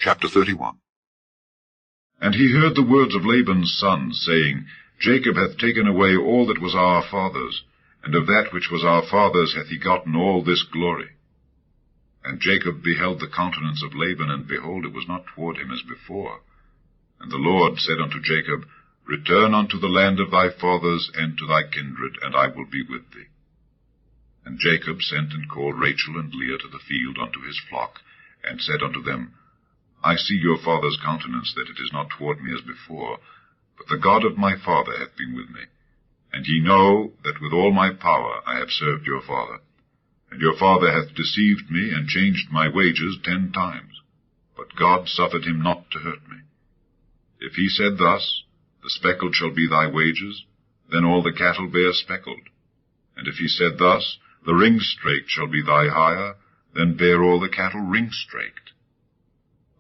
Chapter 31. And he heard the words of Laban's sons, saying, Jacob hath taken away all that was our father's, and of that which was our father's hath he gotten all this glory. And Jacob beheld the countenance of Laban, and behold, it was not toward him as before. And the Lord said unto Jacob, Return unto the land of thy fathers, and to thy kindred, and I will be with thee. And Jacob sent and called Rachel and Leah to the field unto his flock, and said unto them, I see your father's countenance, that it is not toward me as before, but the God of my father hath been with me. And ye know that with all my power I have served your father. And your father hath deceived me, and changed my wages 10 times. But God suffered him not to hurt me. If he said thus, The speckled shall be thy wages, then all the cattle bear speckled. And if he said thus, The ring-straked shall be thy hire, then bear all the cattle ring-straked.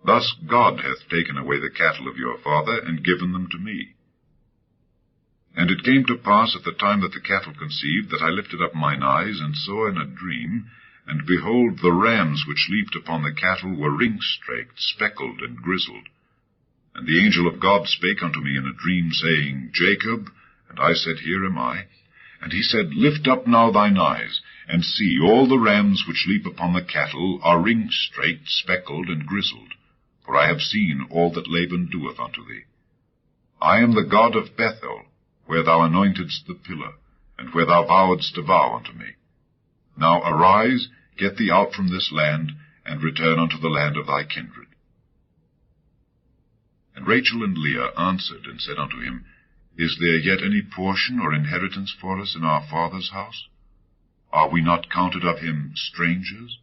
Thus God hath taken away the cattle of your father, and given them to me. And it came to pass at the time that the cattle conceived, that I lifted up mine eyes, and saw in a dream, and behold, the rams which leaped upon the cattle were ring-straked, speckled, and grizzled. And the angel of God spake unto me in a dream, saying, Jacob. And I said, Here am I. And he said, Lift up now thine eyes, and see, all the rams which leap upon the cattle are ring-straked, speckled, and grizzled. For I have seen all that Laban doeth unto thee. I am the God of Bethel, where thou anointedst the pillar, and where thou vowedst a vow unto me. Now arise, get thee out from this land, and return unto the land of thy kindred. And Rachel and Leah answered and said unto him, Is there yet any portion or inheritance for us in our father's house? Are we not counted of him strangers?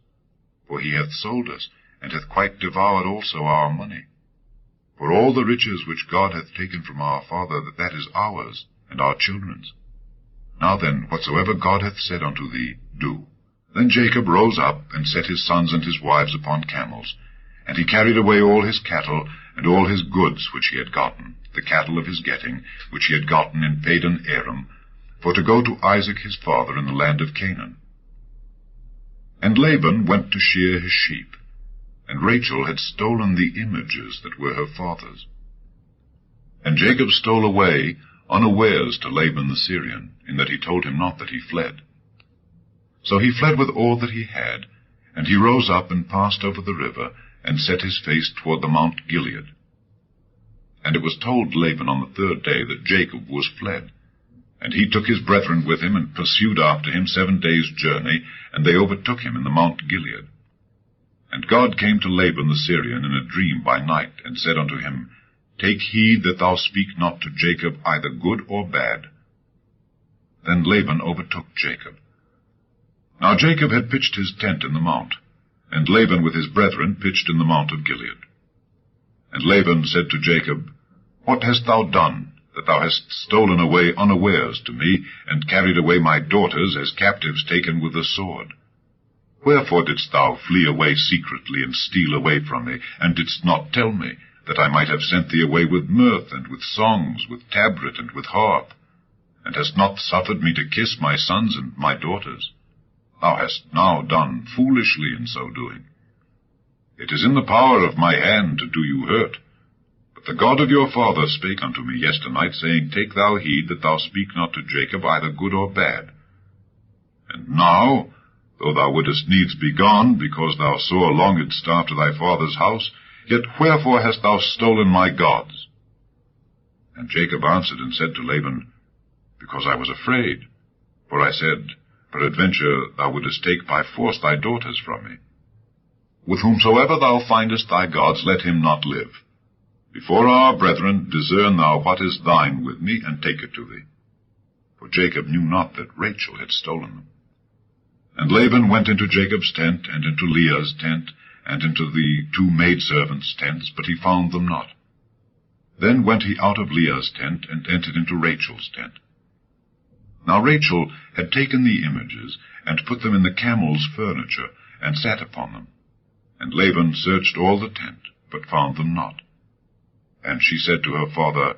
For he hath sold us, and hath quite devoured also our money. For all the riches which God hath taken from our father, that is ours, and our children's. Now then, whatsoever God hath said unto thee, do. Then Jacob rose up, and set his sons and his wives upon camels, and he carried away all his cattle, and all his goods which he had gotten, the cattle of his getting, which he had gotten in Padan Aram, for to go to Isaac his father in the land of Canaan. And Laban went to shear his sheep, and Rachel had stolen the images that were her father's. And Jacob stole away unawares to Laban the Syrian, in that he told him not that he fled. So he fled with all that he had, and he rose up and passed over the river, and set his face toward the Mount Gilead. And it was told Laban on the 3rd day that Jacob was fled. And he took his brethren with him, and pursued after him 7 days' journey, and they overtook him in the Mount Gilead. And God came to Laban the Syrian in a dream by night, and said unto him, Take heed that thou speak not to Jacob either good or bad. Then Laban overtook Jacob. Now Jacob had pitched his tent in the mount, and Laban with his brethren pitched in the mount of Gilead. And Laban said to Jacob, What hast thou done, that thou hast stolen away unawares to me, and carried away my daughters as captives taken with the sword? Wherefore didst thou flee away secretly, and steal away from me, and didst not tell me, that I might have sent thee away with mirth, and with songs, with tabret, and with harp, and hast not suffered me to kiss my sons and my daughters? Thou hast now done foolishly in so doing. It is in the power of my hand to do you hurt. But the God of your father spake unto me yesternight, saying, Take thou heed that thou speak not to Jacob either good or bad. And now, though thou wouldest needs be gone, because thou sore longedst after thy father's house, yet wherefore hast thou stolen my gods? And Jacob answered and said to Laban, Because I was afraid. For I said, Peradventure thou wouldest take by force thy daughters from me. With whomsoever thou findest thy gods, let him not live. Before our brethren discern thou what is thine with me, and take it to thee. For Jacob knew not that Rachel had stolen them. And Laban went into Jacob's tent, and into Leah's tent, and into the 2 maidservants' tents, but he found them not. Then went he out of Leah's tent, and entered into Rachel's tent. Now Rachel had taken the images, and put them in the camel's furniture, and sat upon them. And Laban searched all the tent, but found them not. And she said to her father,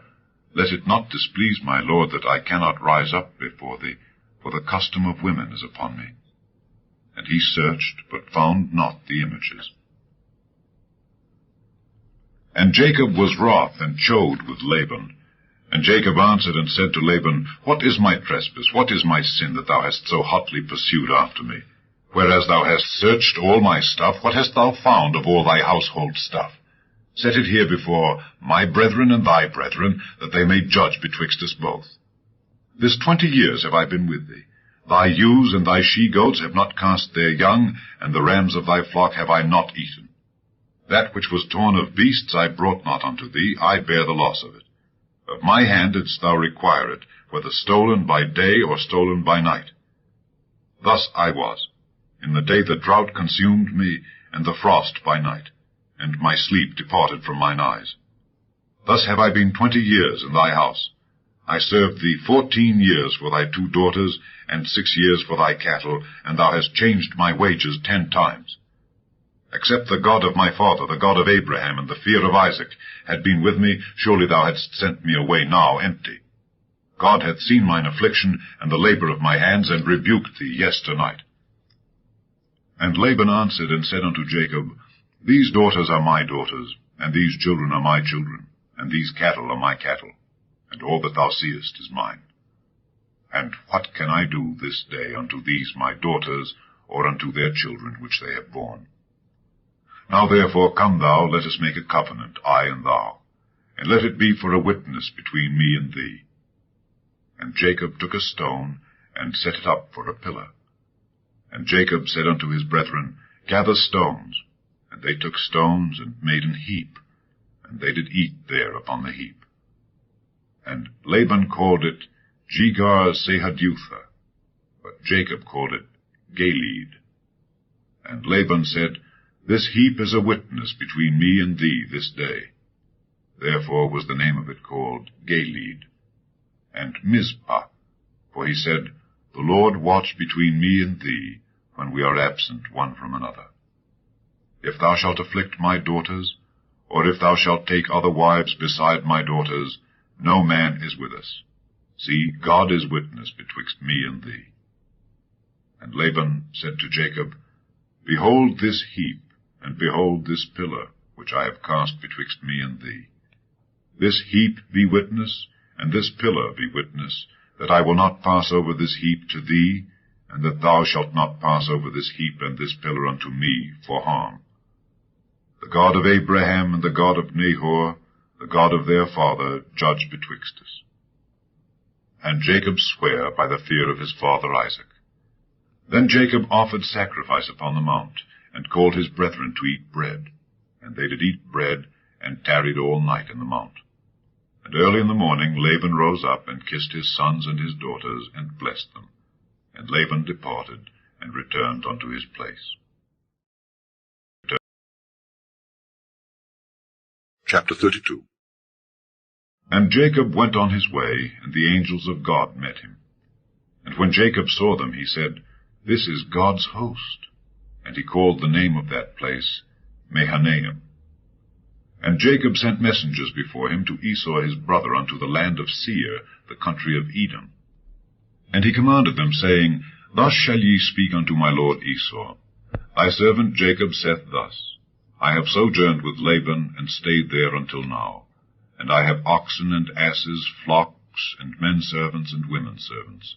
Let it not displease my lord that I cannot rise up before thee, for the custom of women is upon me. And he searched, but found not the images. And Jacob was wroth, and chode with Laban. And Jacob answered and said to Laban, What is my trespass? What is my sin, that thou hast so hotly pursued after me? Whereas thou hast searched all my stuff, what hast thou found of all thy household stuff? Set it here before my brethren and thy brethren, that they may judge betwixt us both. This 20 years have I been with thee. Thy ewes and thy she-goats have not cast their young, and the rams of thy flock have I not eaten. That which was torn of beasts I brought not unto thee, I bear the loss of it. Of my hand didst thou require it, whether stolen by day or stolen by night. Thus I was, in the day the drought consumed me, and the frost by night, and my sleep departed from mine eyes. Thus have I been 20 years in thy house. I served thee 14 years for thy 2 daughters, and 6 years for thy cattle, and thou hast changed my wages 10 times. Except the God of my father, the God of Abraham, and the fear of Isaac, had been with me, surely thou hadst sent me away now empty. God hath seen mine affliction, and the labor of my hands, and rebuked thee yesternight. And Laban answered and said unto Jacob, These daughters are my daughters, and these children are my children, and these cattle are my cattle, and all that thou seest is mine. And what can I do this day unto these my daughters, or unto their children which they have borne? Now therefore come thou, let us make a covenant, I and thou, and let it be for a witness between me and thee. And Jacob took a stone, and set it up for a pillar. And Jacob said unto his brethren, Gather stones. And they took stones, and made an heap, and they did eat there upon the heap. And Laban called it Jegar-sahadutha, but Jacob called it Galeed. And Laban said, This heap is a witness between me and thee this day. Therefore was the name of it called Galeed. And Mizpah, for he said, The Lord watch between me and thee, when we are absent one from another. If thou shalt afflict my daughters, or if thou shalt take other wives beside my daughters, no man is with us. See, God is witness betwixt me and thee. And Laban said to Jacob, Behold this heap, and behold this pillar, which I have cast betwixt me and thee. This heap be witness, and this pillar be witness, that I will not pass over this heap to thee, and that thou shalt not pass over this heap and this pillar unto me for harm. The God of Abraham and the God of Nahor, the God of their father, judge betwixt us. And Jacob sware by the fear of his father Isaac. Then Jacob offered sacrifice upon the mount, and called his brethren to eat bread. And they did eat bread, and tarried all night in the mount. And early in the morning Laban rose up, and kissed his sons and his daughters, and blessed them. And Laban departed, and returned unto his place. Chapter 32. And Jacob went on his way, and the angels of God met him. And when Jacob saw them, he said, This is God's host. And he called the name of that place Mahanaim. And Jacob sent messengers before him to Esau his brother unto the land of Seir, the country of Edom. And he commanded them, saying, Thus shall ye speak unto my lord Esau. Thy servant Jacob saith thus, I have sojourned with Laban, and stayed there until now. And I have oxen and asses, flocks, and men servants and women servants.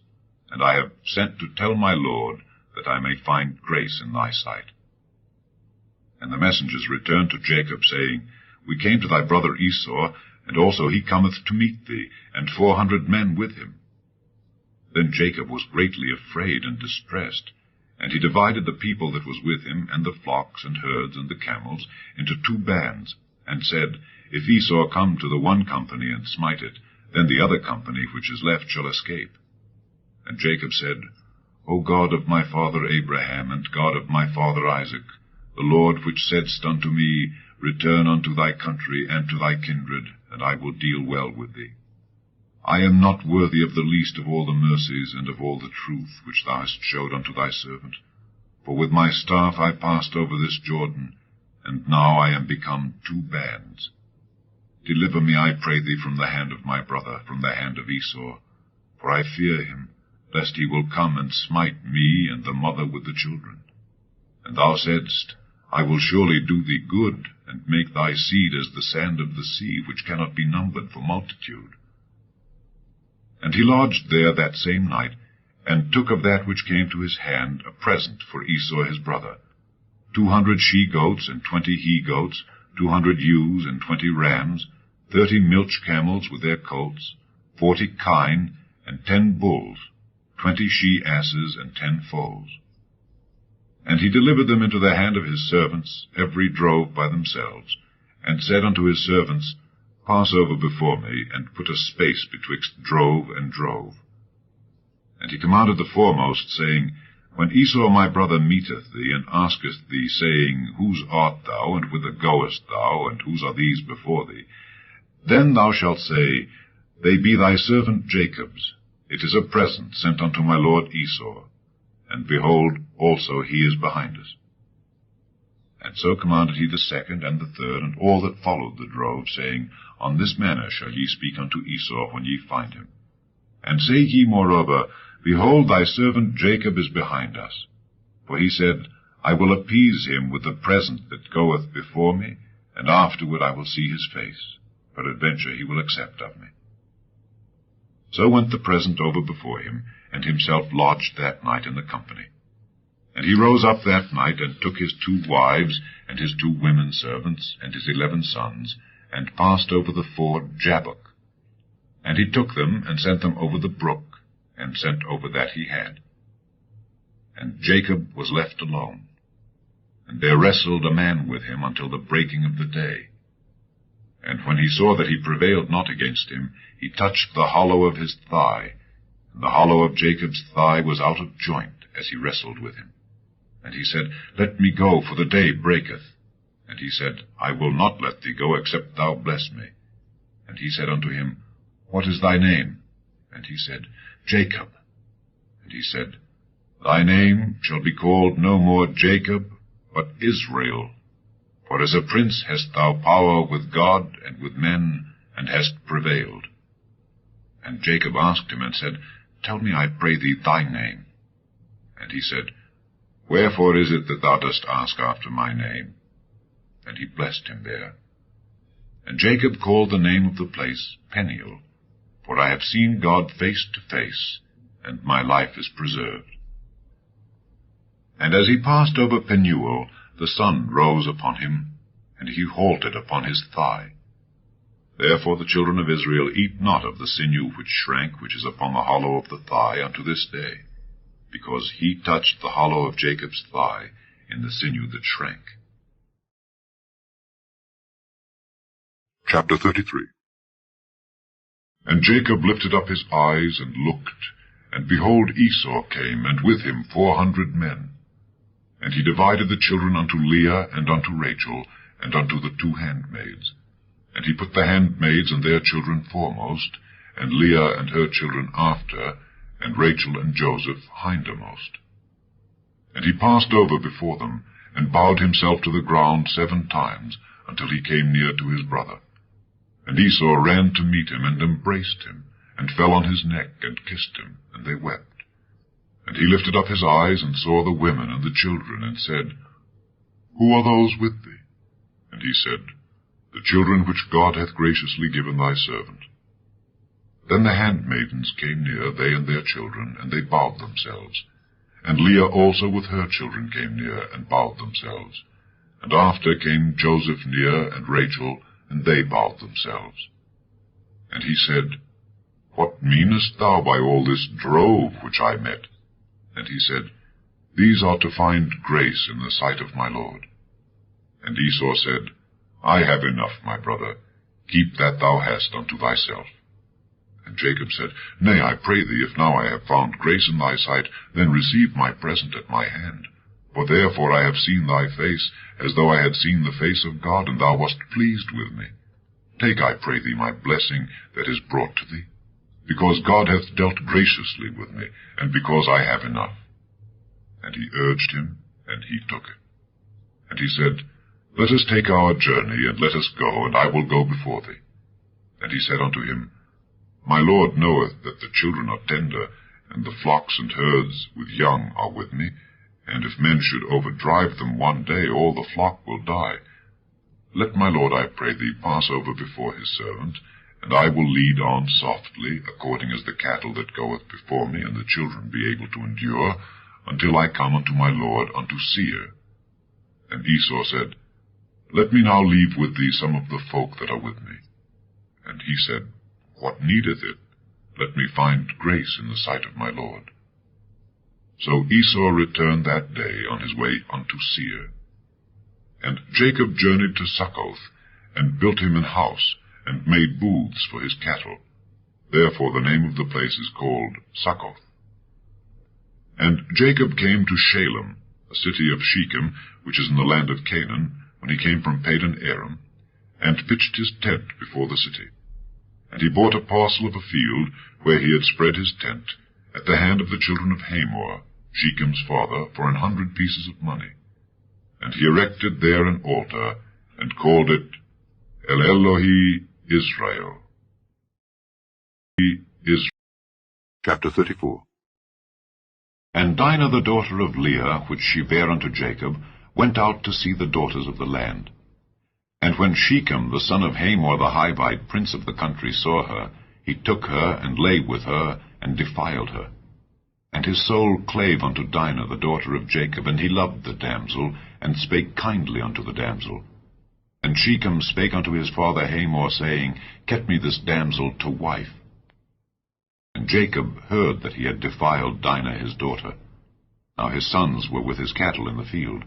And I have sent to tell my lord, that I may find grace in thy sight. And the messengers returned to Jacob, saying, We came to thy brother Esau, and also he cometh to meet thee, and 400 men with him. Then Jacob was greatly afraid and distressed, and he divided the people that was with him, and the flocks and herds and the camels, into 2 bands, and said, If Esau come to the one company and smite it, then the other company which is left shall escape. And Jacob said, O God of my father Abraham, and God of my father Isaac, the Lord which saidst unto me, Return unto thy country and to thy kindred, and I will deal well with thee. I am not worthy of the least of all the mercies and of all the truth which thou hast showed unto thy servant. For with my staff I passed over this Jordan, and now I am become 2 bands. Deliver me, I pray thee, from the hand of my brother, from the hand of Esau, for I fear him, lest he will come and smite me and the mother with the children. And thou saidst, I will surely do thee good, and make thy seed as the sand of the sea, which cannot be numbered for multitude. And he lodged there that same night, and took of that which came to his hand a present for Esau his brother, 200 she-goats and 20 he-goats, 200 ewes and 20 rams, 30 milch camels with their colts, 40 kine, and 10 bulls, 20 she-asses, and 10 foals. And he delivered them into the hand of his servants, every drove by themselves, and said unto his servants, Pass over before me, and put a space betwixt drove and drove. And he commanded the foremost, saying, When Esau my brother meeteth thee, and asketh thee, saying, Whose art thou, and whither goest thou, and whose are these before thee? Then thou shalt say, They be thy servant Jacob's. It is a present sent unto my lord Esau. And behold, also he is behind us. And so commanded he the second and the third, and all that followed the drove, saying, On this manner shall ye speak unto Esau when ye find him. And say ye moreover, Behold, thy servant Jacob is behind us. For he said, I will appease him with the present that goeth before me, and afterward I will see his face. Peradventure he will accept of me. So went the present over before him, and himself lodged that night in the company. And he rose up that night, and took his 2 wives, and his 2 women servants, and his 11 sons, and passed over the ford Jabbok. And he took them, and sent them over the brook, and sent over that he had. And Jacob was left alone. And there wrestled a man with him until the breaking of the day. And when he saw that he prevailed not against him, he touched the hollow of his thigh, and the hollow of Jacob's thigh was out of joint as he wrestled with him. And he said, Let me go, for the day breaketh. And he said, I will not let thee go, except thou bless me. And he said unto him, What is thy name? And he said, Jacob. And he said, Thy name shall be called no more Jacob, but Israel. For as a prince hast thou power with God and with men, and hast prevailed. And Jacob asked him, and said, Tell me, I pray thee, thy name. And he said, Wherefore is it that thou dost ask after my name? And he blessed him there. And Jacob called the name of the place Peniel, for I have seen God face to face, and my life is preserved. And as he passed over Penuel, the sun rose upon him, and he halted upon his thigh. Therefore the children of Israel eat not of the sinew which shrank, which is upon the hollow of the thigh, unto this day, because he touched the hollow of Jacob's thigh in the sinew that shrank. Chapter 33. And Jacob lifted up his eyes and looked, and behold, Esau came, and with him 400 men. And he divided the children unto Leah and unto Rachel, and unto the 2 handmaids. And he put the handmaids and their children foremost, and Leah and her children after, and Rachel and Joseph hindermost. And he passed over before them, and bowed himself to the ground 7 times, until he came near to his brother. And Esau ran to meet him, and embraced him, and fell on his neck, and kissed him, and they wept. And he lifted up his eyes, and saw the women and the children, and said, Who are those with thee? And he said, The children which God hath graciously given thy servant. Then the handmaidens came near, they and their children, and they bowed themselves. And Leah also with her children came near, and bowed themselves. And after came Joseph near, and Rachel, and they bowed themselves. And he said, What meanest thou by all this drove which I met? And he said, These are to find grace in the sight of my Lord. And Esau said, I have enough, my brother. Keep that thou hast unto thyself. And Jacob said, Nay, I pray thee, if now I have found grace in thy sight, then receive my present at my hand. For therefore I have seen thy face, as though I had seen the face of God, and thou wast pleased with me. Take, I pray thee, my blessing that is brought to thee, because God hath dealt graciously with me, and because I have enough. And he urged him, and he took it. And he said, Let us take our journey, and let us go, and I will go before thee. And he said unto him, My Lord knoweth that the children are tender, and the flocks and herds with young are with me, and if men should overdrive them one day, all the flock will die. Let my lord, I pray thee, pass over before his servant, and I will lead on softly, according as the cattle that goeth before me, and the children be able to endure, until I come unto my lord unto Seir. And Esau said, Let me now leave with thee some of the folk that are with me. And he said, What needeth it? Let me find grace in the sight of my lord. So Esau returned that day on his way unto Seir. And Jacob journeyed to Succoth, and built him an house, and made booths for his cattle. Therefore the name of the place is called Succoth. And Jacob came to Shalem, a city of Shechem, which is in the land of Canaan, when he came from Padan Aram, and pitched his tent before the city. And he bought a parcel of a field, where he had spread his tent, at the hand of the children of Hamor, Shechem's father, for 100 pieces of money. And he erected there an altar, and called it El Elohi Israel. Chapter 34. And Dinah the daughter of Leah, which she bare unto Jacob, went out to see the daughters of the land. And when Shechem the son of Hamor the Hivite, prince of the country, saw her, he took her, and lay with her, and defiled her. And his soul clave unto Dinah the daughter of Jacob, and he loved the damsel, and spake kindly unto the damsel. And Shechem spake unto his father Hamor, saying, Get me this damsel to wife. And Jacob heard that he had defiled Dinah his daughter. Now his sons were with his cattle in the field.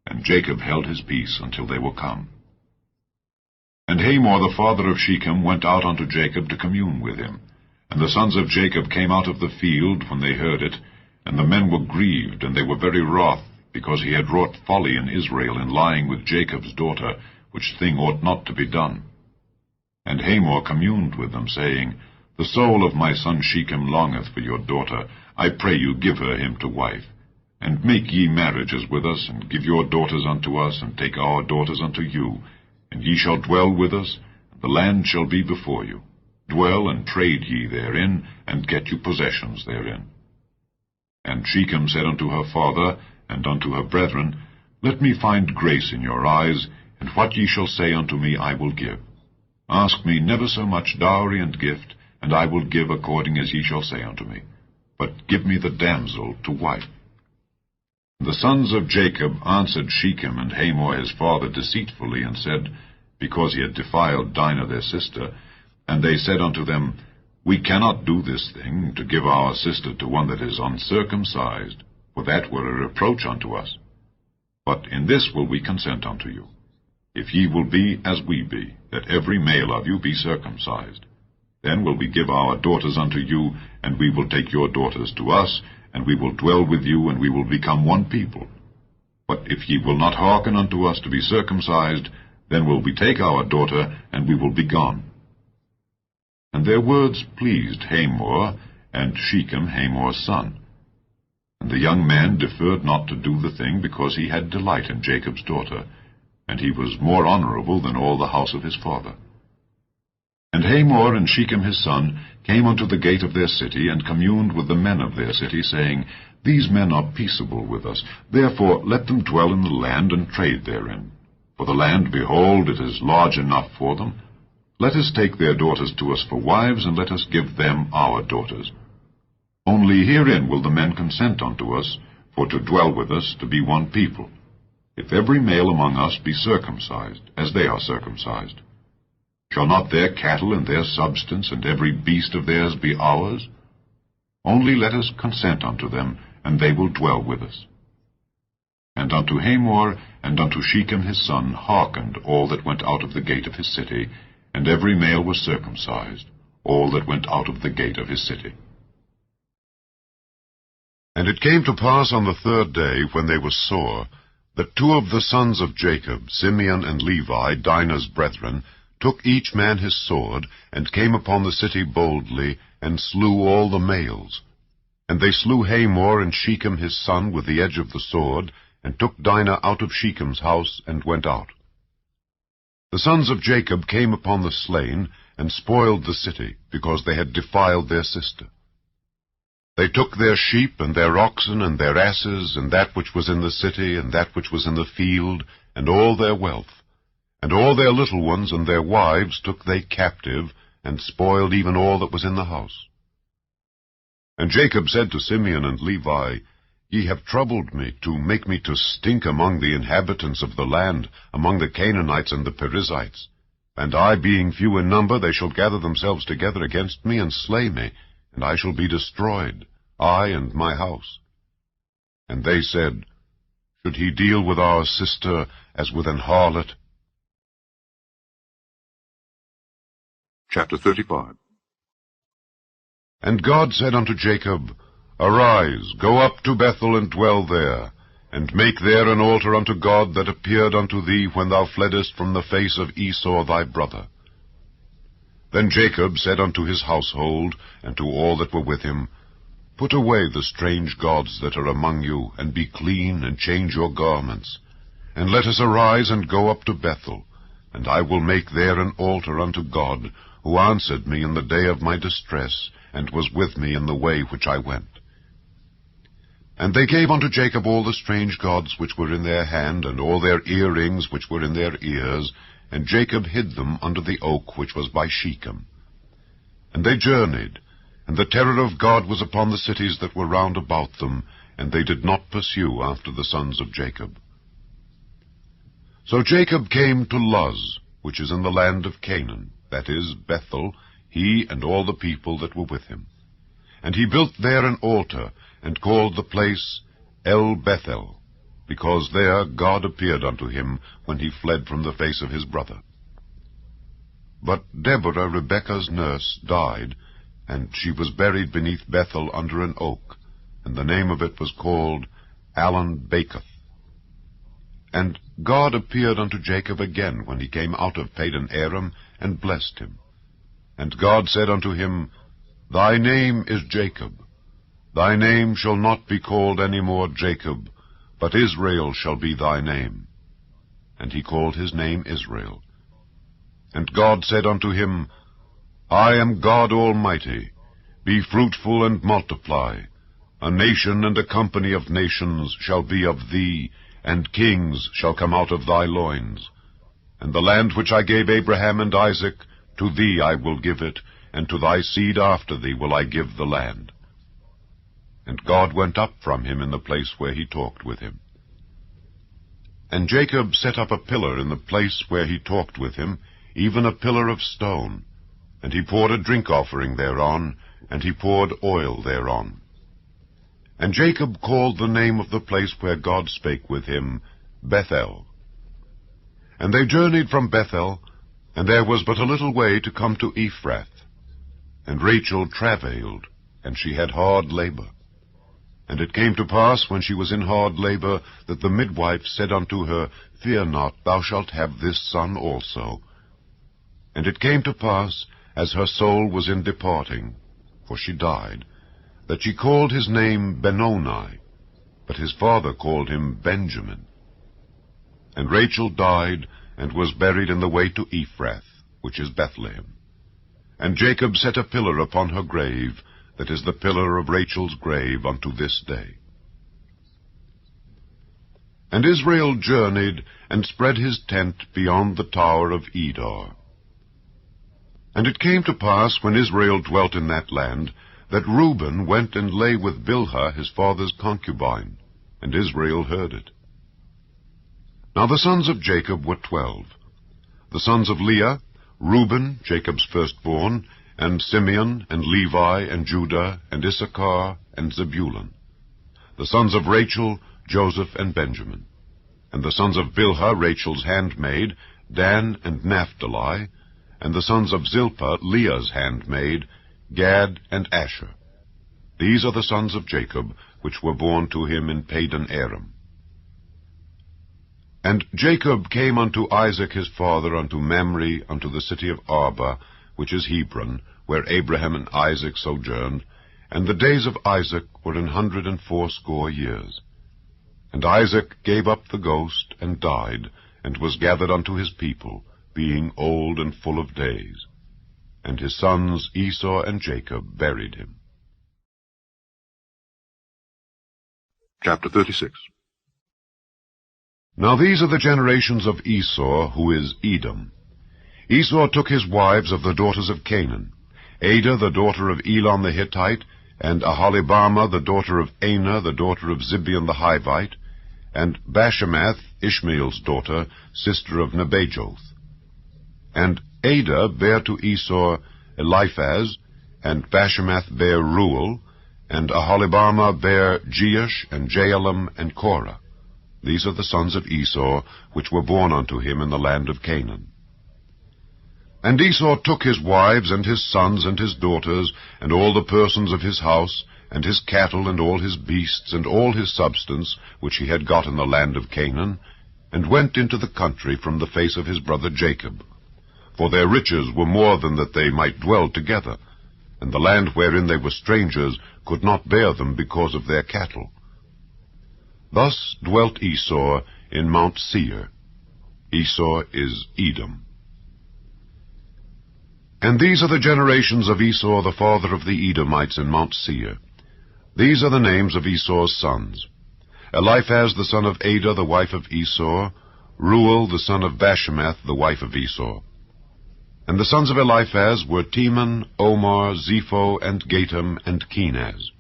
And Jacob held his peace until they were come. And Hamor the father of Shechem went out unto Jacob to commune with him. And the sons of Jacob came out of the field when they heard it, and the men were grieved, and they were very wroth, because he had wrought folly in Israel in lying with Jacob's daughter, which thing ought not to be done. And Hamor communed with them, saying, The soul of my son Shechem longeth for your daughter. I pray you give her him to wife. And make ye marriages with us, and give your daughters unto us, and take our daughters unto you. And ye shall dwell with us, and the land shall be before you. Dwell and trade ye therein, and get you possessions therein. And Shechem said unto her father, and unto her brethren, Let me find grace in your eyes, and what ye shall say unto me I will give. Ask me never so much dowry and gift, and I will give according as ye shall say unto me. But give me the damsel to wife. The sons of Jacob answered Shechem and Hamor his father deceitfully, and said, because he had defiled Dinah their sister, and they said unto them, We cannot do this thing, to give our sister to one that is uncircumcised, for that were a reproach unto us. But in this will we consent unto you, if ye will be as we be, that every male of you be circumcised. Then will we give our daughters unto you, and we will take your daughters to us, and we will dwell with you, and we will become one people. But if ye will not hearken unto us to be circumcised, then will we take our daughter, and we will be gone. And their words pleased Hamor, and Shechem Hamor's son. And the young man deferred not to do the thing, because he had delight in Jacob's daughter, and he was more honorable than all the house of his father. And Hamor and Shechem his son came unto the gate of their city, and communed with the men of their city, saying, These men are peaceable with us, therefore let them dwell in the land, and trade therein. For the land, behold, it is large enough for them. Let us take their daughters to us for wives, and let us give them our daughters. Only herein will the men consent unto us, for to dwell with us, to be one people, if every male among us be circumcised, as they are circumcised. Shall not their cattle and their substance and every beast of theirs be ours? Only let us consent unto them, and they will dwell with us. And unto Hamor and unto Shechem his son hearkened all that went out of the gate of his city, and every male was circumcised, all that went out of the gate of his city. And it came to pass on the third day, when they were sore, that two of the sons of Jacob, Simeon and Levi, Dinah's brethren, took each man his sword, and came upon the city boldly, and slew all the males. And they slew Hamor and Shechem his son with the edge of the sword, and took Dinah out of Shechem's house, and went out. The sons of Jacob came upon the slain, and spoiled the city, because they had defiled their sister. They took their sheep and their oxen and their asses, and that which was in the city, and that which was in the field, and all their wealth. And all their little ones and their wives took they captive, and spoiled even all that was in the house. And Jacob said to Simeon and Levi, Ye have troubled me, to make me to stink among the inhabitants of the land, among the Canaanites and the Perizzites. And I, being few in number, they shall gather themselves together against me, and slay me, and I shall be destroyed, I and my house. And they said, Should he deal with our sister as with an harlot? Chapter 35. And God said unto Jacob, Arise, go up to Bethel, and dwell there, and make there an altar unto God that appeared unto thee when thou fleddest from the face of Esau thy brother. Then Jacob said unto his household, and to all that were with him, Put away the strange gods that are among you, and be clean, and change your garments. And let us arise and go up to Bethel, and I will make there an altar unto God, who answered me in the day of my distress, and was with me in the way which I went. And they gave unto Jacob all the strange gods which were in their hand, and all their earrings which were in their ears, and Jacob hid them under the oak which was by Shechem. And they journeyed, and the terror of God was upon the cities that were round about them, and they did not pursue after the sons of Jacob. So Jacob came to Luz, which is in the land of Canaan, that is, Bethel, he and all the people that were with him. And he built there an altar, and called the place El Bethel, because there God appeared unto him when he fled from the face of his brother. But Deborah, Rebekah's nurse, died, and she was buried beneath Bethel under an oak, and the name of it was called Allon-Bacuth. And God appeared unto Jacob again when he came out of Padan Aram, and blessed him. And God said unto him, Thy name is Jacob. Thy name shall not be called any more Jacob, but Israel shall be thy name. And he called his name Israel. And God said unto him, I am God Almighty. Be fruitful and multiply. A nation and a company of nations shall be of thee, and kings shall come out of thy loins. And the land which I gave Abraham and Isaac, to thee I will give it, and to thy seed after thee will I give the land. And God went up from him in the place where he talked with him. And Jacob set up a pillar in the place where he talked with him, even a pillar of stone. And he poured a drink offering thereon, and he poured oil thereon. And Jacob called the name of the place where God spake with him, Bethel. And they journeyed from Bethel, and there was but a little way to come to Ephrath. And Rachel travailed, and she had hard labor. And it came to pass, when she was in hard labor, that the midwife said unto her, Fear not, thou shalt have this son also. And it came to pass, as her soul was in departing, for she died, that she called his name Benoni, but his father called him Benjamin. And Rachel died, and was buried in the way to Ephrath, which is Bethlehem. And Jacob set a pillar upon her grave, that is the pillar of Rachel's grave unto this day. And Israel journeyed, and spread his tent beyond the tower of Edar. And it came to pass, when Israel dwelt in that land, that Reuben went and lay with Bilhah his father's concubine, and Israel heard it. Now the sons of Jacob were 12. The sons of Leah, Reuben, Jacob's firstborn, and Simeon, and Levi, and Judah, and Issachar, and Zebulun. The sons of Rachel, Joseph, and Benjamin. And the sons of Bilhah, Rachel's handmaid, Dan and Naphtali. And the sons of Zilpah, Leah's handmaid, Gad and Asher. These are the sons of Jacob, which were born to him in Padan Aram. And Jacob came unto Isaac his father unto Mamre, unto the city of Arba, which is Hebron, where Abraham and Isaac sojourned, and the days of Isaac were 180 years. And Isaac gave up the ghost, and died, and was gathered unto his people, being old and full of days. And his sons Esau and Jacob buried him. Chapter 36. Now these are the generations of Esau, who is Edom. Esau took his wives of the daughters of Canaan, Adah the daughter of Elon the Hittite, and Aholibamah the daughter of Anah the daughter of Zibeon the Hivite, and Bashemath, Ishmael's daughter, sister of Nebajoth. And Adah bare to Esau Eliphaz, and Bashemath bare Reuel, and Aholibamah bare Jeush, and Jaalam, and Korah. These are the sons of Esau, which were born unto him in the land of Canaan. And Esau took his wives, and his sons, and his daughters, and all the persons of his house, and his cattle, and all his beasts, and all his substance, which he had got in the land of Canaan, and went into the country from the face of his brother Jacob. For their riches were more than that they might dwell together, and the land wherein they were strangers could not bear them because of their cattle. Thus dwelt Esau in Mount Seir. Esau is Edom. And these are the generations of Esau the father of the Edomites in Mount Seir. These are the names of Esau's sons: Eliphaz the son of Adah the wife of Esau, Reuel the son of Bashemath the wife of Esau. And the sons of Eliphaz were Teman, Omar, Zepho, and Gatam, and Kenaz.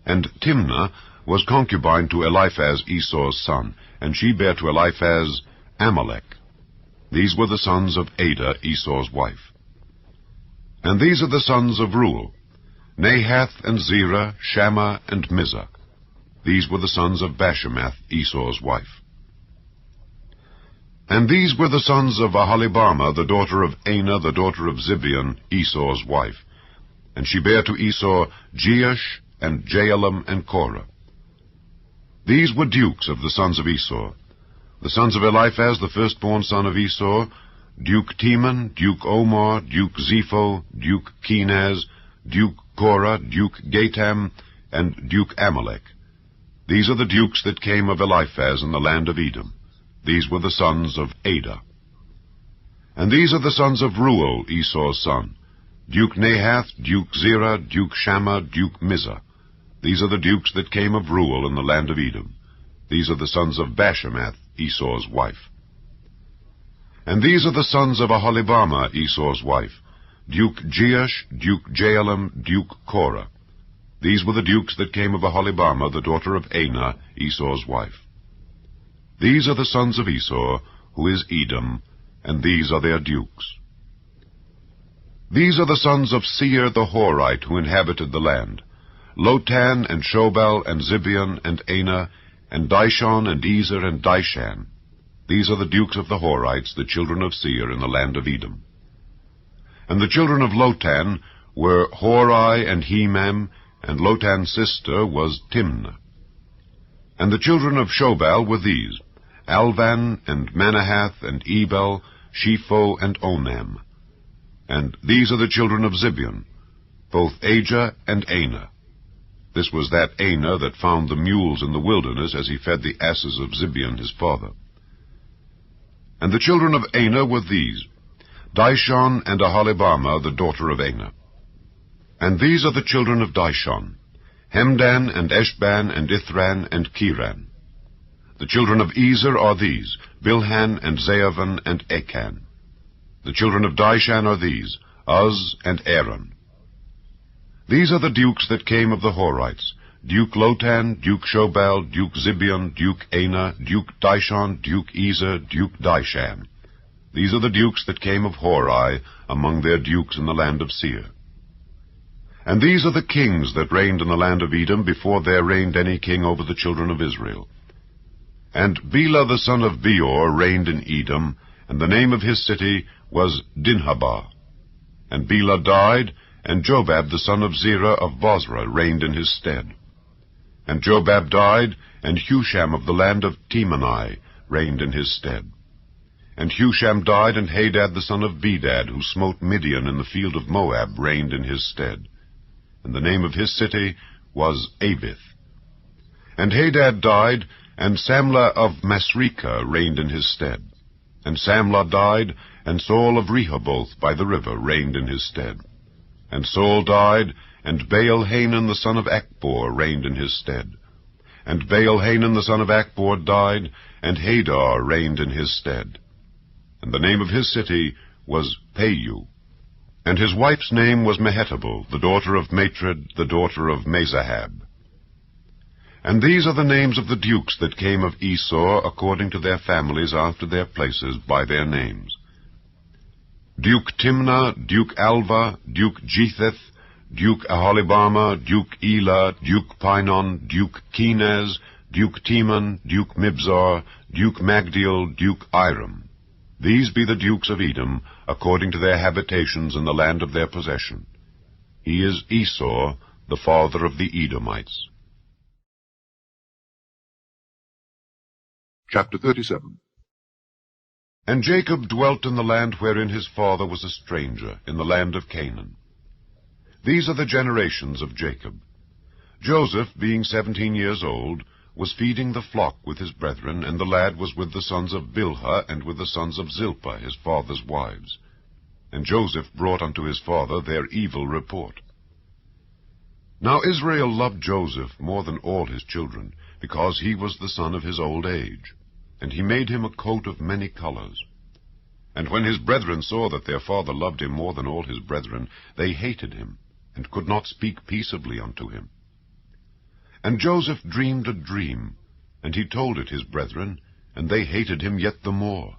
And Timnah was concubine to Eliphaz Esau's son, and she bare to Eliphaz Amalek. These were the sons of Adah Esau's wife. And these are the sons of Reuel: Nahath, and Zerah, Shammah, and Mizah. These were the sons of Bashemath Esau's wife. And these were the sons of Aholibamah, the daughter of Anah, the daughter of Zibeon, Esau's wife. And she bare to Esau Jeush, and Jaalam, and Korah. These were dukes of the sons of Esau. The sons of Eliphaz, the firstborn son of Esau: Duke Teman, Duke Omar, Duke Zepho, Duke Kenaz, Duke Korah, Duke Gatam, and Duke Amalek. These are the dukes that came of Eliphaz in the land of Edom. These were the sons of Adah. And these are the sons of Reuel, Esau's son: Duke Nahath, Duke Zerah, Duke Shammah, Duke Mizah. These are the dukes that came of Reuel in the land of Edom. These are the sons of Bashemath, Esau's wife. And these are the sons of Aholibamah, Esau's wife: Duke Jeush, Duke Jaalam, Duke Korah. These were the dukes that came of Aholibamah, the daughter of Anah, Esau's wife. These are the sons of Esau, who is Edom, and these are their dukes. These are the sons of Seir the Horite, who inhabited the land: Lotan, and Shobal, and Zibeon, and Anah, and Dishon, and Ezer, and Dishan. These are the dukes of the Horites, the children of Seir, in the land of Edom. And the children of Lotan were Hori, and Hemam, and Lotan's sister was Timnah. And the children of Shobal were these: Alvan, and Manahath, and Ebal, Shepho, and Onam. And these are the children of Zibeon, both Ajah and Anah. This was that Anah that found the mules in the wilderness as he fed the asses of Zibeon his father. And the children of Anah were these: Dishon, and Aholibamah, the daughter of Anah. And these are the children of Dishon: Hemdan, and Eshban, and Ithran, and Kiran. The children of Ezer are these: Bilhan, and Zaavan, and Achan. The children of Dishan are these: Uz, and Aaron. These are the dukes that came of the Horites: Duke Lotan, Duke Shobal, Duke Zibeon, Duke Anah, Duke Dishon, Duke Ezer, Duke Dishan. These are the dukes that came of Hori among their dukes in the land of Seir. And these are the kings that reigned in the land of Edom before there reigned any king over the children of Israel. And Bela the son of Beor reigned in Edom, and the name of his city was Dinhabah. And Bela died, and Jobab the son of Zerah of Bozrah reigned in his stead. And Jobab died, and Husham of the land of Temani reigned in his stead. And Husham died, and Hadad the son of Bedad, who smote Midian in the field of Moab, reigned in his stead. And the name of his city was Avith. And Hadad died, and Samlah of Masrekah reigned in his stead. And Samlah died, and Saul of Rehoboth by the river reigned in his stead. And Saul died, and Baal-Hanan the son of Achbor reigned in his stead. And Baal-Hanan the son of Achbor died, and Hadar reigned in his stead. And the name of his city was Peiu. And his wife's name was Mehetabel, the daughter of Matred, the daughter of Mezahab. And these are the names of the dukes that came of Esau, according to their families after their places, by their names: Duke Timnah, Duke Alva, Duke Jetheth, Duke Aholibama, Duke Elah, Duke Pinon, Duke Kenaz, Duke Teman, Duke Mibzar, Duke Magdiel, Duke Iram. These be the dukes of Edom, according to their habitations in the land of their possession. He is Esau, the father of the Edomites. Chapter 37. And Jacob dwelt in the land wherein his father was a stranger, in the land of Canaan. These are the generations of Jacob. Joseph, being 17 years old, was feeding the flock with his brethren, and the lad was with the sons of Bilhah, and with the sons of Zilpah, his father's wives. And Joseph brought unto his father their evil report. Now Israel loved Joseph more than all his children, because he was the son of his old age. And he made him a coat of many colors. And when his brethren saw that their father loved him more than all his brethren, they hated him, and could not speak peaceably unto him. And Joseph dreamed a dream, and he told it his brethren, and they hated him yet the more.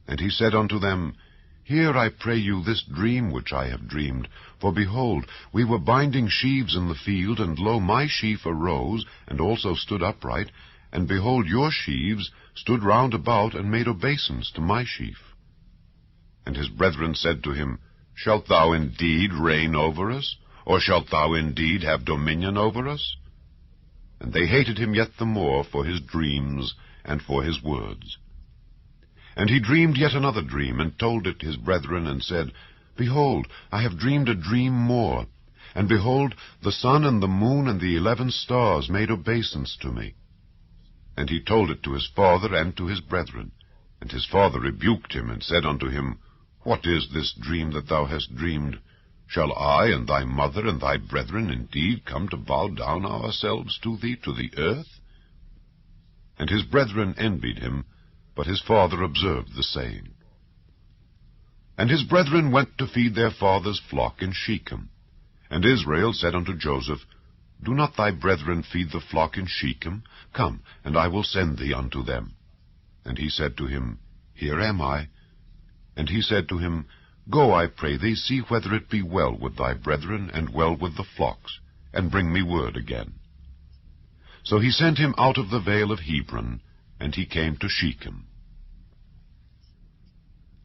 And he said unto them, Hear, I pray you, this dream which I have dreamed. For behold, we were binding sheaves in the field, and lo, my sheaf arose, and also stood upright, and behold, your sheaves stood round about, and made obeisance to my sheaf. And his brethren said to him, Shalt thou indeed reign over us? Or shalt thou indeed have dominion over us? And they hated him yet the more for his dreams and for his words. And he dreamed yet another dream, and told it his brethren, and said, Behold, I have dreamed a dream more. And behold, the sun and the moon and the 11 stars made obeisance to me. And he told it to his father and to his brethren. And his father rebuked him, and said unto him, What is this dream that thou hast dreamed? Shall I and thy mother and thy brethren indeed come to bow down ourselves to thee to the earth? And his brethren envied him, but his father observed the saying. And his brethren went to feed their father's flock in Shechem. And Israel said unto Joseph, Do not thy brethren feed the flock in Shechem? Come, and I will send thee unto them. And he said to him, Here am I. And he said to him, Go, I pray thee, see whether it be well with thy brethren, and well with the flocks, and bring me word again. So he sent him out of the vale of Hebron, and he came to Shechem.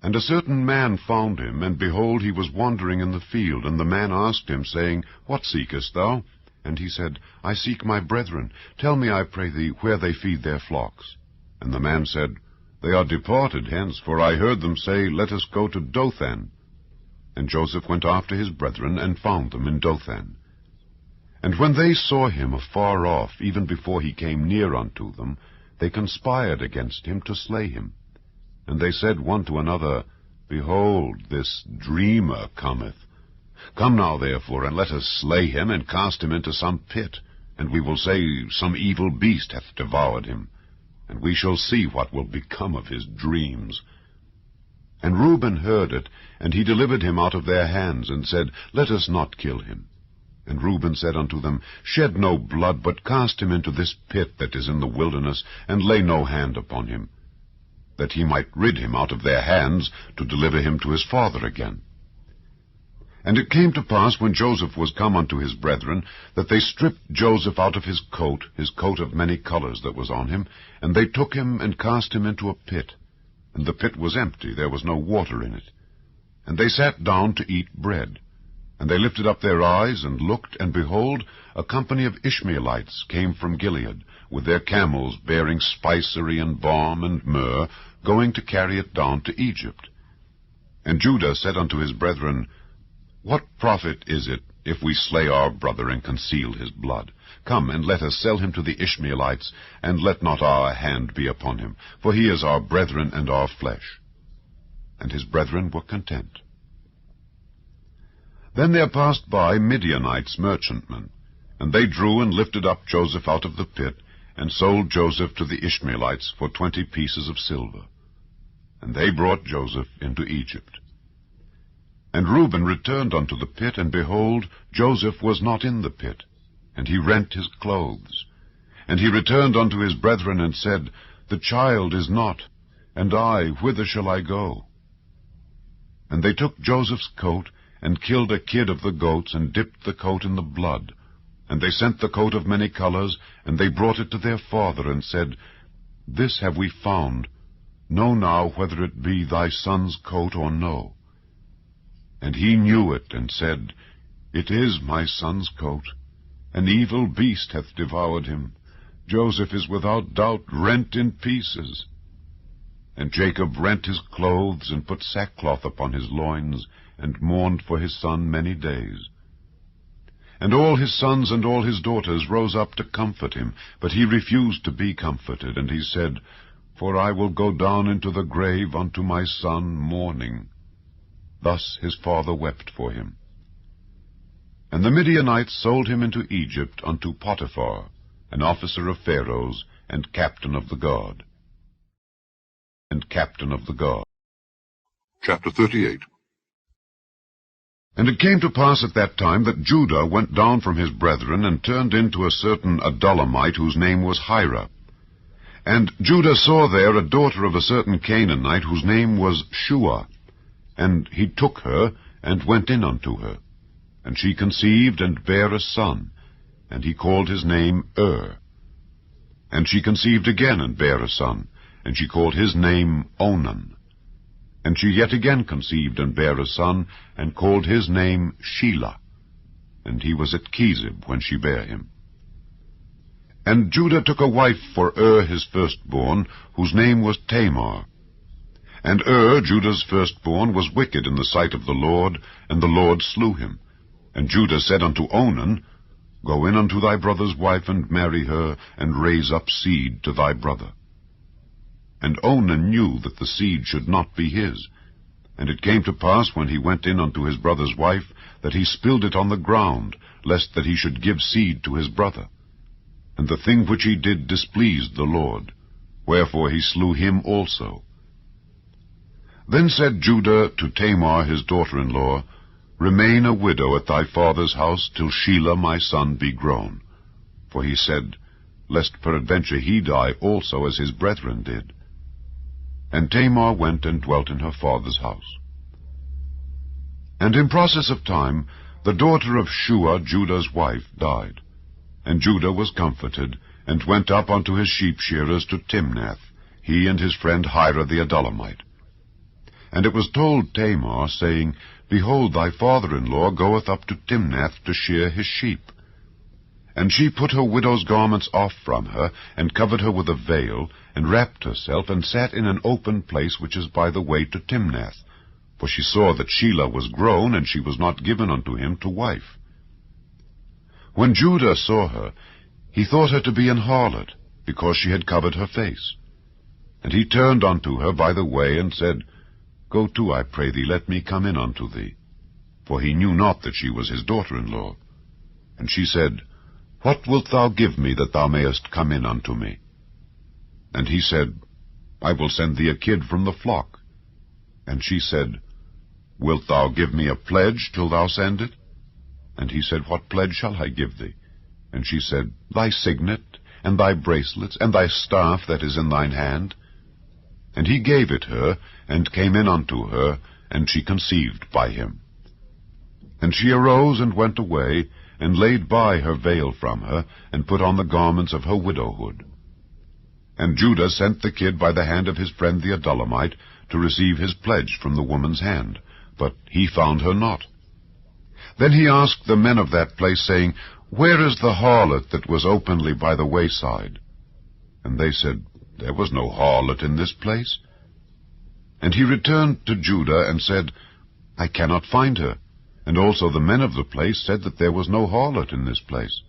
And a certain man found him, and behold, he was wandering in the field. And the man asked him, saying, What seekest thou? And he said, I seek my brethren. Tell me, I pray thee, where they feed their flocks. And the man said, They are departed hence, for I heard them say, Let us go to Dothan. And Joseph went after his brethren, and found them in Dothan. And when they saw him afar off, even before he came near unto them, they conspired against him to slay him. And they said one to another, Behold, this dreamer cometh. Come now, therefore, and let us slay him, and cast him into some pit, and we will say, Some evil beast hath devoured him, and we shall see what will become of his dreams. And Reuben heard it, and he delivered him out of their hands, and said, Let us not kill him. And Reuben said unto them, Shed no blood, but cast him into this pit that is in the wilderness, and lay no hand upon him, that he might rid him out of their hands, to deliver him to his father again. And it came to pass, when Joseph was come unto his brethren, that they stripped Joseph out of his coat of many colors that was on him, and they took him and cast him into a pit. And the pit was empty, there was no water in it. And they sat down to eat bread. And they lifted up their eyes, and looked, and behold, a company of Ishmaelites came from Gilead, with their camels bearing spicery and balm and myrrh, going to carry it down to Egypt. And Judah said unto his brethren, What profit is it, if we slay our brother and conceal his blood? Come, and let us sell him to the Ishmaelites, and let not our hand be upon him, for he is our brethren and our flesh. And his brethren were content. Then there passed by Midianites merchantmen, and they drew and lifted up Joseph out of the pit, and sold Joseph to the Ishmaelites for 20 pieces of silver. And they brought Joseph into Egypt. And Reuben returned unto the pit, and behold, Joseph was not in the pit, and he rent his clothes. And he returned unto his brethren, and said, The child is not, and I, whither shall I go? And they took Joseph's coat, and killed a kid of the goats, and dipped the coat in the blood. And they sent the coat of many colors, and they brought it to their father, and said, This have we found. Know now whether it be thy son's coat or no. And he knew it, and said, It is my son's coat. An evil beast hath devoured him. Joseph is without doubt rent in pieces. And Jacob rent his clothes, and put sackcloth upon his loins, and mourned for his son many days. And all his sons and all his daughters rose up to comfort him, but he refused to be comforted, and he said, For I will go down into the grave unto my son mourning. Thus his father wept for him. And the Midianites sold him into Egypt unto Potiphar, an officer of Pharaoh's, and captain of the guard. Chapter 38. And it came to pass at that time that Judah went down from his brethren, and turned into a certain Adulamite, whose name was Hira. And Judah saw there a daughter of a certain Canaanite, whose name was Shua. And he took her, and went in unto her. And she conceived, and bare a son, and he called his name And she conceived again, and bare a son, and she called his name Onan. And she yet again conceived, and bare a son, and called his name Shelah. And he was at Chezib when she bare him. And Judah took a wife for his firstborn, whose name was Tamar. And Judah's firstborn, was wicked in the sight of the Lord, and the Lord slew him. And Judah said unto Onan, Go in unto thy brother's wife, and marry her, and raise up seed to thy brother. And Onan knew that the seed should not be his. And it came to pass, when he went in unto his brother's wife, that he spilled it on the ground, lest that he should give seed to his brother. And the thing which he did displeased the Lord, wherefore he slew him also. Then said Judah to Tamar his daughter-in-law, Remain a widow at thy father's house, till Shelah my son be grown. For he said, Lest peradventure he die also as his brethren did. And Tamar went and dwelt in her father's house. And in process of time, the daughter of Shua, Judah's wife, died. And Judah was comforted, and went up unto his sheep-shearers to Timnath, he and his friend Hira the Adulamite. And it was told Tamar, saying, Behold, thy father-in-law goeth up to Timnath to shear his sheep. And she put her widow's garments off from her, and covered her with a veil, and wrapped herself, and sat in an open place which is by the way to Timnath. For she saw that Shelah was grown, and she was not given unto him to wife. When Judah saw her, he thought her to be an harlot, because she had covered her face. And he turned unto her by the way, and said, Go to, I pray thee, let me come in unto thee. For he knew not that she was his daughter-in-law. And she said, What wilt thou give me, that thou mayest come in unto me? And he said, I will send thee a kid from the flock. And she said, Wilt thou give me a pledge till thou send it? And he said, What pledge shall I give thee? And she said, Thy signet, and thy bracelets, and thy staff that is in thine hand. And he gave it her, and came in unto her, and she conceived by him. And she arose and went away, and laid by her veil from her, and put on the garments of her widowhood. And Judah sent the kid by the hand of his friend the Adulamite, to receive his pledge from the woman's hand, but he found her not. Then he asked the men of that place, saying, Where is the harlot that was openly by the wayside? And they said, There was no harlot in this place. And he returned to Judah, and said, I cannot find her. And also the men of the place said that there was no harlot in this place.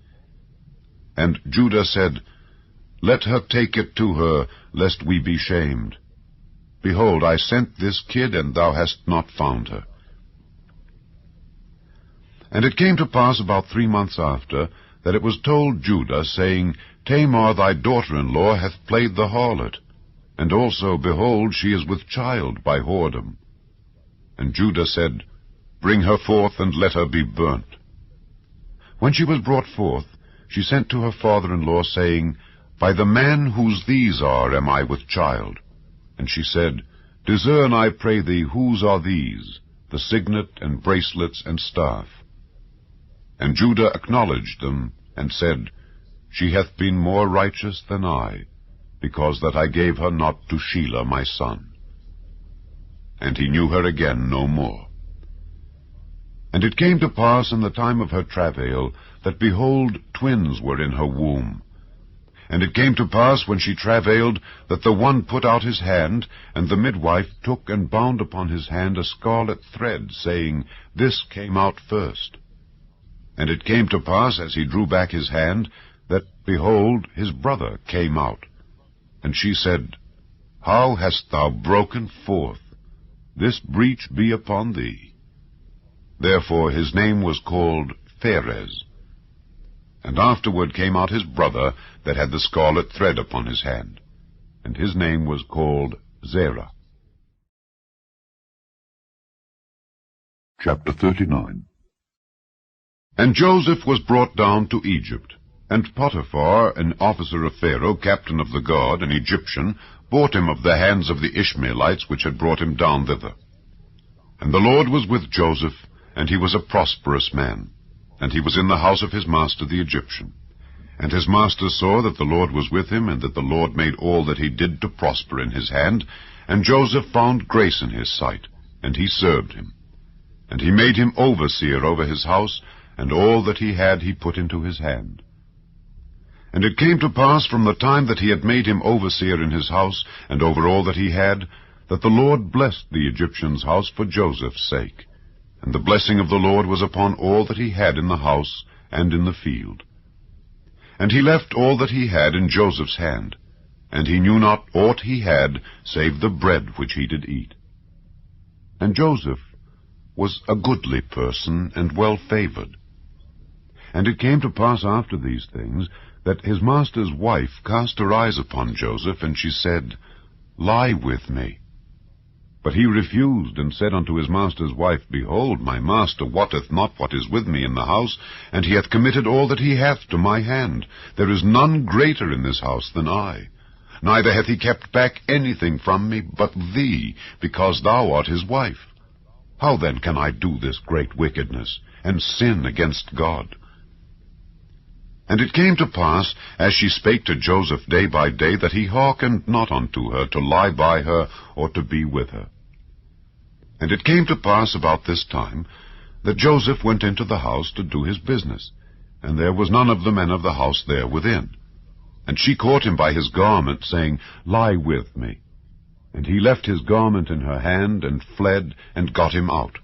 And Judah said, Let her take it to her, lest we be shamed. Behold, I sent this kid, and thou hast not found her. And it came to pass about 3 months after, that it was told Judah, saying, Tamar thy daughter-in-law hath played the harlot, and also, behold, she is with child by whoredom. And Judah said, Bring her forth, and let her be burnt. When she was brought forth, she sent to her father-in-law, saying, By the man whose these are am I with child. And she said, Discern, I pray thee, whose are these, the signet, and bracelets, and staff? And Judah acknowledged them, and said, She hath been more righteous than I, because that I gave her not to Shelah my son. And he knew her again no more. And it came to pass in the time of her travail, that, behold, twins were in her womb. And it came to pass, when she travailed, that the one put out his hand, and the midwife took and bound upon his hand a scarlet thread, saying, This came out first. And it came to pass, as he drew back his hand, that, behold, his brother came out. And she said, How hast thou broken forth? This breach be upon thee. Therefore his name was called Pharez. And afterward came out his brother that had the scarlet thread upon his hand, and his name was called Zerah. Chapter 39. And Joseph was brought down to Egypt, and Potiphar, an officer of Pharaoh, captain of the guard, an Egyptian, bought him of the hands of the Ishmaelites which had brought him down thither. And the Lord was with Joseph, and he was a prosperous man, and he was in the house of his master the Egyptian. And his master saw that the Lord was with him, and that the Lord made all that he did to prosper in his hand. And Joseph found grace in his sight, and he served him. And he made him overseer over his house, and all that he had he put into his hand. And it came to pass from the time that he had made him overseer in his house, and over all that he had, that the Lord blessed the Egyptian's house for Joseph's sake. And the blessing of the Lord was upon all that he had in the house and in the field. And he left all that he had in Joseph's hand, and he knew not aught he had, save the bread which he did eat. And Joseph was a goodly person, and well-favored. And it came to pass after these things, that his master's wife cast her eyes upon Joseph, and she said, Lie with me. But he refused, and said unto his master's wife, Behold, my master wotteth not what is with me in the house, and he hath committed all that he hath to my hand. There is none greater in this house than I. Neither hath he kept back anything from me but thee, because thou art his wife. How then can I do this great wickedness, and sin against God? And it came to pass, as she spake to Joseph day by day, that he hearkened not unto her to lie by her, or to be with her. And it came to pass about this time, that Joseph went into the house to do his business, and there was none of the men of the house there within. And she caught him by his garment, saying, Lie with me. And he left his garment in her hand, and fled, and got him out.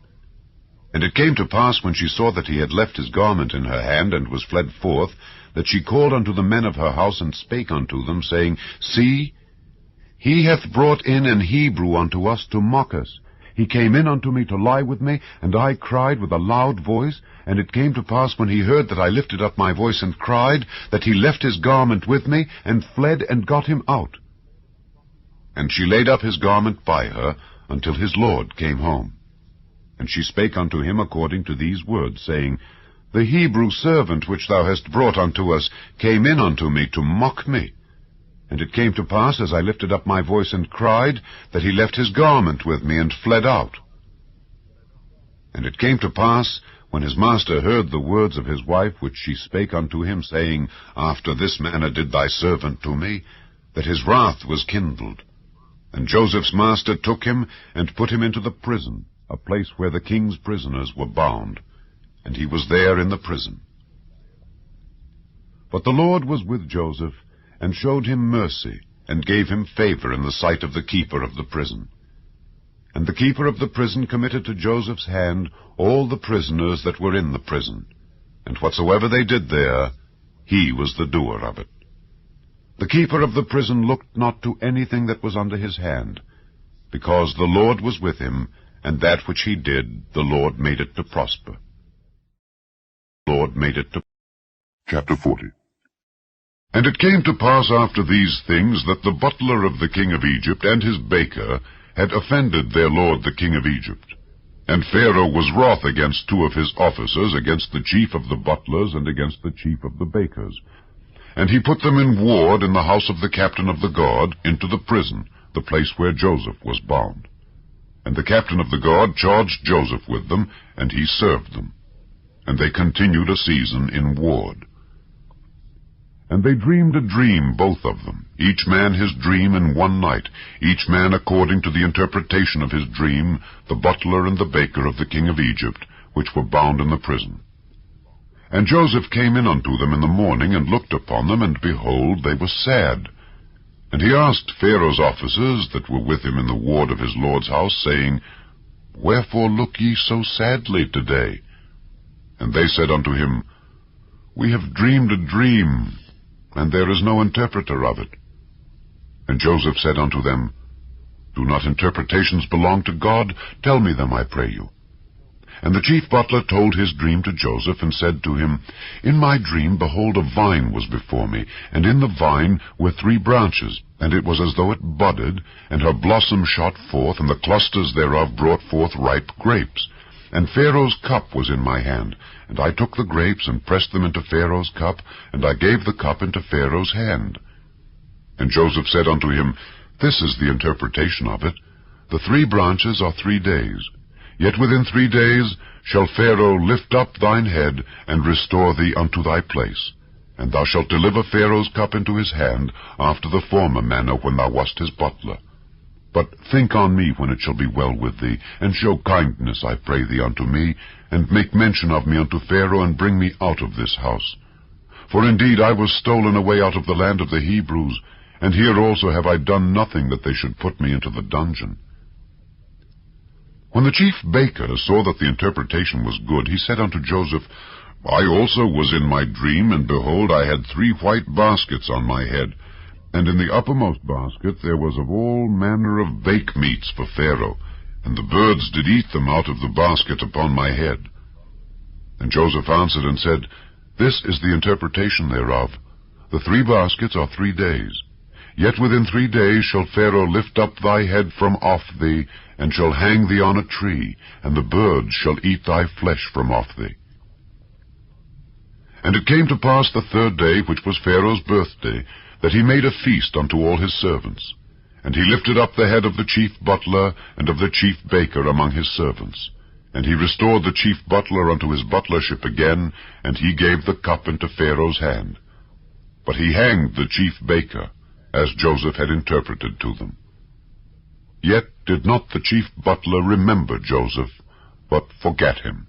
And it came to pass, when she saw that he had left his garment in her hand, and was fled forth, that she called unto the men of her house, and spake unto them, saying, See, he hath brought in an Hebrew unto us to mock us. He came in unto me to lie with me, and I cried with a loud voice. And it came to pass, when he heard that I lifted up my voice and cried, that he left his garment with me, and fled, and got him out. And she laid up his garment by her, until his lord came home. And she spake unto him according to these words, saying, The Hebrew servant which thou hast brought unto us came in unto me to mock me. And it came to pass, as I lifted up my voice and cried, that he left his garment with me, and fled out. And it came to pass, when his master heard the words of his wife, which she spake unto him, saying, After this manner did thy servant to me, that his wrath was kindled. And Joseph's master took him, and put him into the prison, a place where the king's prisoners were bound, and he was there in the prison. But the Lord was with Joseph, and showed him mercy, and gave him favor in the sight of the keeper of the prison. And the keeper of the prison committed to Joseph's hand all the prisoners that were in the prison, and whatsoever they did there, he was the doer of it. The keeper of the prison looked not to anything that was under his hand, because the Lord was with him, and that which he did, the Lord made it to prosper. The Lord made it to Chapter 40. And it came to pass after these things that the butler of the king of Egypt and his baker had offended their lord the king of Egypt. And Pharaoh was wroth against two of his officers, against the chief of the butlers and against the chief of the bakers. And he put them in ward in the house of the captain of the guard, into the prison, the place where Joseph was bound. And the captain of the guard charged Joseph with them, and he served them. And they continued a season in ward. And they dreamed a dream, both of them, each man his dream in one night, each man according to the interpretation of his dream, the butler and the baker of the king of Egypt, which were bound in the prison. And Joseph came in unto them in the morning, and looked upon them, and behold, they were sad. And he asked Pharaoh's officers that were with him in the ward of his lord's house, saying, Wherefore look ye so sadly today? And they said unto him, We have dreamed a dream, and there is no interpreter of it. And Joseph said unto them, Do not interpretations belong to God? Tell me them, I pray you. And the chief butler told his dream to Joseph, and said to him, In my dream, behold, a vine was before me, and in the vine were 3 branches, and it was as though it budded, and her blossom shot forth, and the clusters thereof brought forth ripe grapes. And Pharaoh's cup was in my hand, and I took the grapes, and pressed them into Pharaoh's cup, and I gave the cup into Pharaoh's hand. And Joseph said unto him, This is the interpretation of it. The 3 branches are 3 days. Yet within 3 days shall Pharaoh lift up thine head, and restore thee unto thy place. And thou shalt deliver Pharaoh's cup into his hand, after the former manner when thou wast his butler. But think on me when it shall be well with thee, and show kindness, I pray thee, unto me, and make mention of me unto Pharaoh, and bring me out of this house. For indeed I was stolen away out of the land of the Hebrews, and here also have I done nothing that they should put me into the dungeon. When the chief baker saw that the interpretation was good, he said unto Joseph, I also was in my dream, and behold, I had 3 white baskets on my head, and in the uppermost basket there was of all manner of bake meats for Pharaoh, and the birds did eat them out of the basket upon my head. And Joseph answered and said, This is the interpretation thereof. The 3 baskets are 3 days. Yet within 3 days shall Pharaoh lift up thy head from off thee, and shall hang thee on a tree, and the birds shall eat thy flesh from off thee. And it came to pass the 3rd day, which was Pharaoh's birthday, that he made a feast unto all his servants. And he lifted up the head of the chief butler and of the chief baker among his servants. And he restored the chief butler unto his butlership again, and he gave the cup into Pharaoh's hand. But he hanged the chief baker, as Joseph had interpreted to them. Yet did not the chief butler remember Joseph, but forgat him.